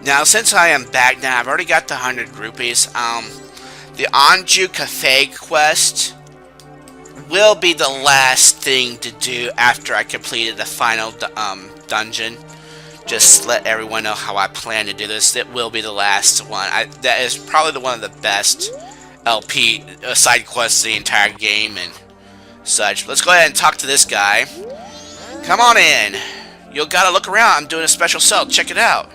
Now, since I am back now, I've already got the 100 rupees. The Anju Cafe quest will be the last thing to do after I completed the final dungeon. Just let everyone know how I plan to do this. It will be the last one. That is probably one of the best LP side quests of the entire game and such. Let's go ahead and talk to this guy. Come on in. You gotta look around. I'm doing a special sale. Check it out.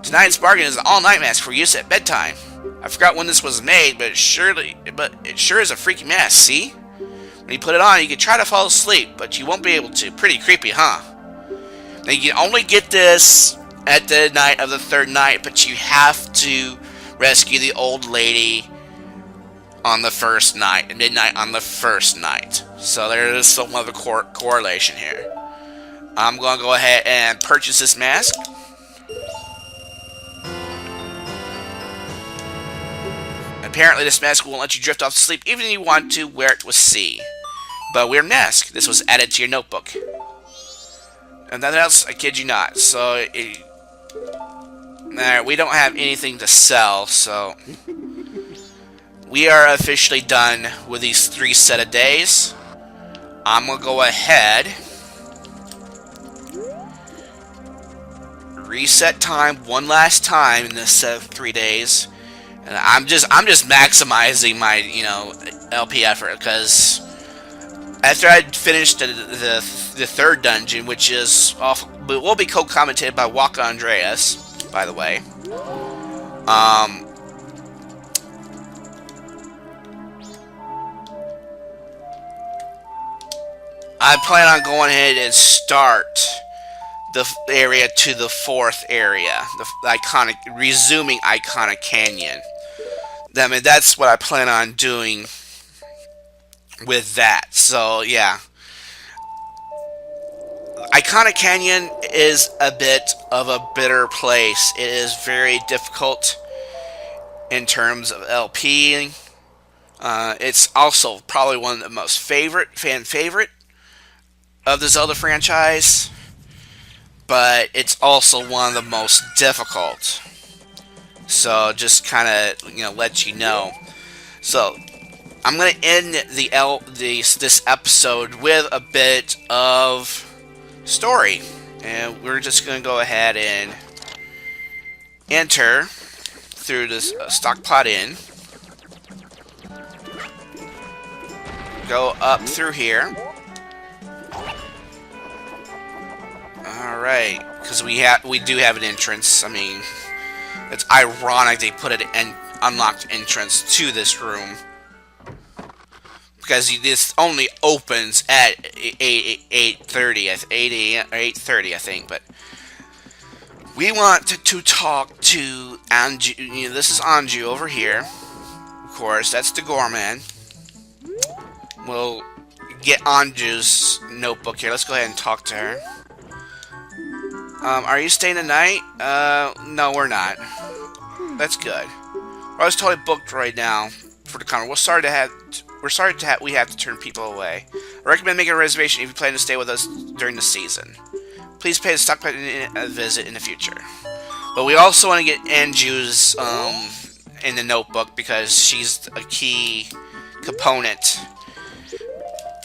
Tonight's bargain is an all-night mask for use at bedtime. I forgot when this was made, but it sure is a freaky mask. See? When you put it on, you can try to fall asleep, but you won't be able to. Pretty creepy, huh? Now, you can only get this at the night of the third night, but you have to rescue the old lady on the first night, at midnight on the first night. So there is somewhat of a correlation here. I'm going to go ahead and purchase this mask. Apparently this mask won't let you drift off to sleep even if you want to wear it with C. But weird mask. This was added to your notebook. And nothing else, I kid you not. So, we don't have anything to sell, so we are officially done with these 3 set of days. I'm gonna go ahead, reset time one last time in this set of 3 days, and I'm just maximizing my LP effort because after I'd finished the third dungeon, which will be co-commentated by Waka Andreas, by the way. I plan on going ahead and start the area to the 4th area, the resuming Iconic Canyon. I mean, that's what I plan on doing with that. So yeah, Iconic Canyon is a bit of a bitter place. It is very difficult in terms of LPing. It's also probably one of the most fan favorite of the Zelda franchise, but it's also one of the most difficult. So just kind of let you know. So I'm gonna end this episode with a bit of story, and we're just gonna go ahead and enter through this Stockpot Inn. Go up through here. All right, because we do have an entrance. I mean, it's ironic they put an unlocked entrance to this room, because this only opens at 8:30, 8 a.m. or 8:30, I think. But we want to talk to Anju. This is Anju over here. Of course, that's the Gorman. We'll get Anju's notebook here. Let's go ahead and talk to her. Are you staying the night? No, we're not. That's good. I was totally booked right now for the carnival. We have to turn people away. I recommend making a reservation if you plan to stay with us during the season. Please pay the Stockpot a visit in the future. But we also want to get Anju's in the notebook because she's a key component.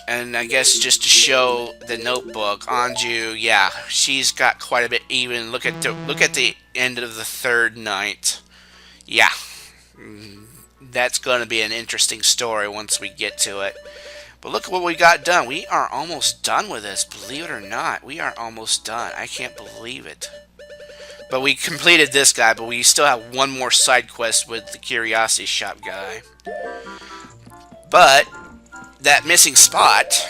And I guess just to show the notebook, Anju, yeah, she's got quite a bit. Even look at the end of the third night. Yeah, that's going to be an interesting story once we get to it. But look at what we got done. We are almost done with this. Believe it or not, we are almost done. I can't believe it. But we completed this guy, but we still have one more side quest with the Curiosity Shop guy. But that missing spot,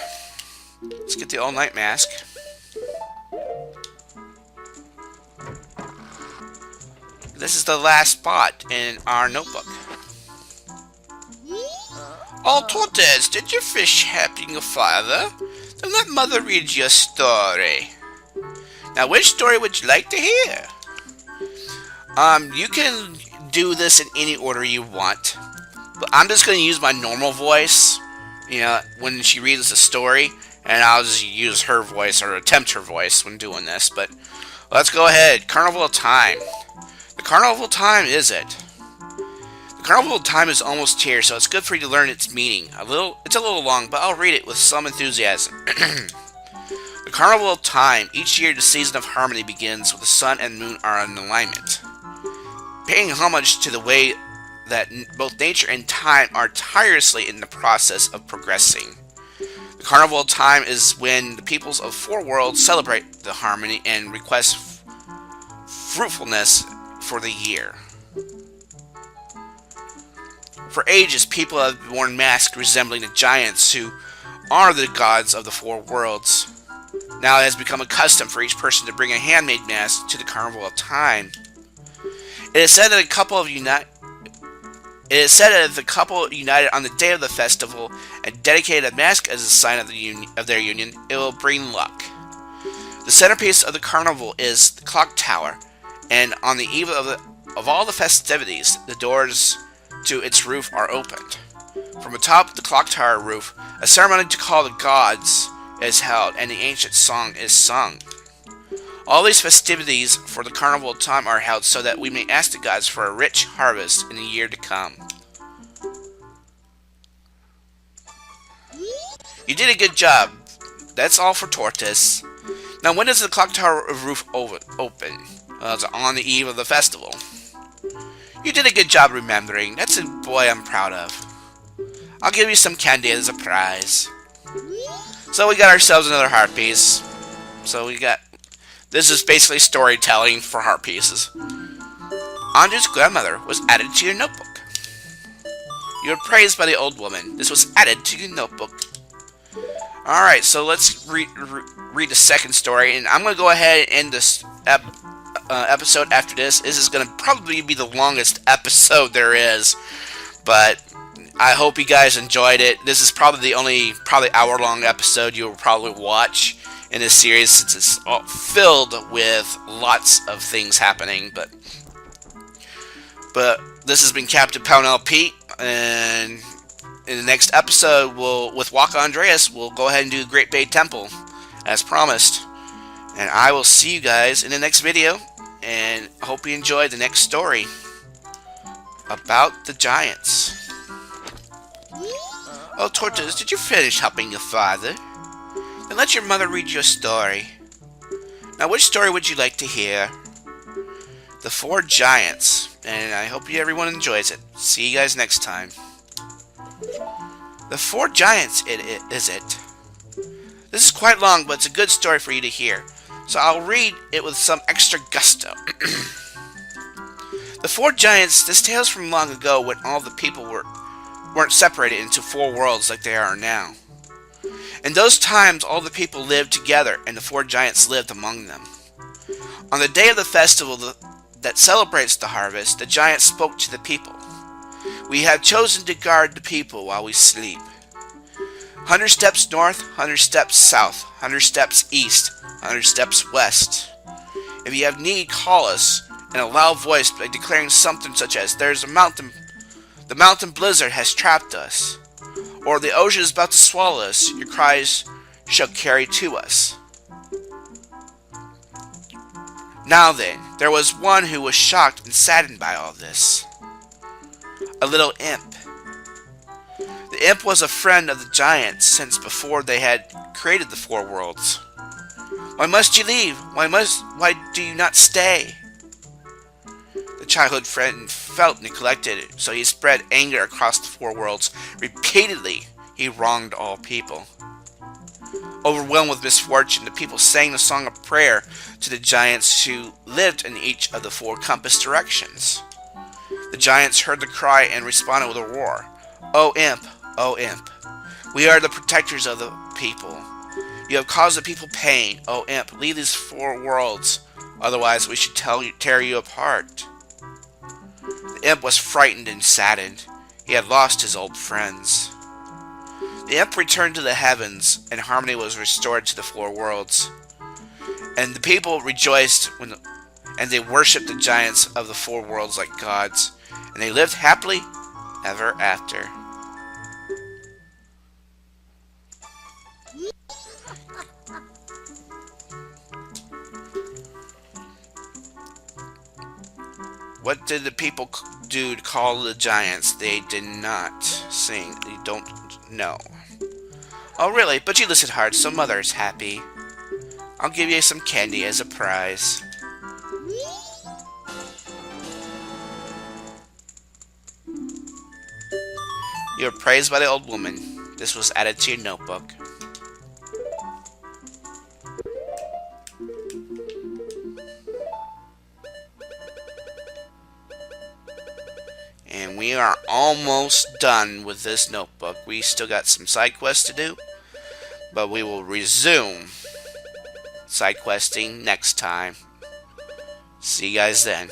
let's get the all-night mask. This is the last spot in our notebook. Oh, Tortes, did your fish having a father? Then let Mother read you a story. Now, which story would you like to hear? You can do this in any order you want. But I'm just going to use my normal voice, when she reads the story, and I'll just use her voice, or attempt her voice when doing this. But let's go ahead. Carnival of Time. The Carnival of Time, is it? The Carnival of Time is almost here, so it's good for you to learn its meaning. It's a little long, but I'll read it with some enthusiasm. The Carnival of Time. Each year, the season of harmony begins when the sun and moon are in alignment. Paying homage to the way that both nature and time are tirelessly in the process of progressing. The Carnival of Time is when the peoples of four worlds celebrate the harmony and request fruitfulness for the year. For ages, people have worn masks resembling the giants who are the gods of the four worlds. Now it has become a custom for each person to bring a handmade mask to the Carnival of Time. It is said that if the couple united on the day of the festival and dedicated a mask as a sign of their union, it will bring luck. The centerpiece of the carnival is the clock tower, and on the eve of all the festivities, the doors to its roof are opened. From atop the clock tower roof, a ceremony to call the gods is held, and the ancient song is sung. All these festivities for the Carnival of Time are held so that we may ask the gods for a rich harvest in the year to come. You did a good job. That's all for Tortoise. Now, when does the clock tower roof open? It's on the eve of the festival. You did a good job remembering. That's a boy I'm proud of. I'll give you some candy as a prize. So we got ourselves another heart piece. This is basically storytelling for heart pieces. Anju's grandmother was added to your notebook. You were praised by the old woman. This was added to your notebook. Alright, so let's read the second story, and I'm going to go ahead and end this episode after this. This is going to probably be the longest episode there is, but I hope you guys enjoyed it. This is probably the only hour-long episode you'll probably watch in this series, since it's all filled with lots of things happening. But this has been Captain Pownell Pete, and in the next episode, with Waka Andreas, we'll go ahead and do the Great Bay Temple, as promised. And I will see you guys in the next video, and I hope you enjoyed the next story about the giants. Oh, Tortoise, did you finish helping your father? Then let your mother read your story. Now, which story would you like to hear? The Four Giants. And I hope everyone enjoys it. See you guys next time. The Four Giants, is it? This is quite long, but it's a good story for you to hear. So I'll read it with some extra gusto. The Four Giants, this tale is from long ago when all the people weren't separated into four worlds like they are now. In those times, all the people lived together, and the four giants lived among them. On the day of the festival that celebrates the harvest, the giants spoke to the people. We have chosen to guard the people while we sleep. 100 steps north, 100 steps south, 100 steps east, 100 steps west. If you have need, call us in a loud voice by declaring something such as, "There's a mountain. The mountain blizzard has trapped us," or "The ocean is about to swallow us. Your cries shall carry to us." Now then, there was one who was shocked and saddened by all this. A little imp. The imp was a friend of the giants since before they had created the four worlds. "Why must you leave? Why do you not stay?" The childhood friend felt neglected, so he spread anger across the four worlds. Repeatedly, he wronged all people. Overwhelmed with misfortune, the people sang the song of prayer to the giants who lived in each of the four compass directions. The giants heard the cry and responded with a roar. O imp, we are the protectors of the people. You have caused the people pain. O imp, leave these four worlds, otherwise we should tear you apart." The imp was frightened and saddened. He had lost his old friends. The imp returned to the heavens, and harmony was restored to the four worlds. And the people rejoiced and they worshipped the giants of the four worlds like gods, and they lived happily ever after. What did the people do to call the giants? They did not sing. You don't know. Oh, really? But you listened hard, so Mother's happy. I'll give you some candy as a prize. You were praised by the old woman. This was added to your notebook. And we are almost done with this notebook. We still got some side quests to do, but we will resume side questing next time. See you guys then.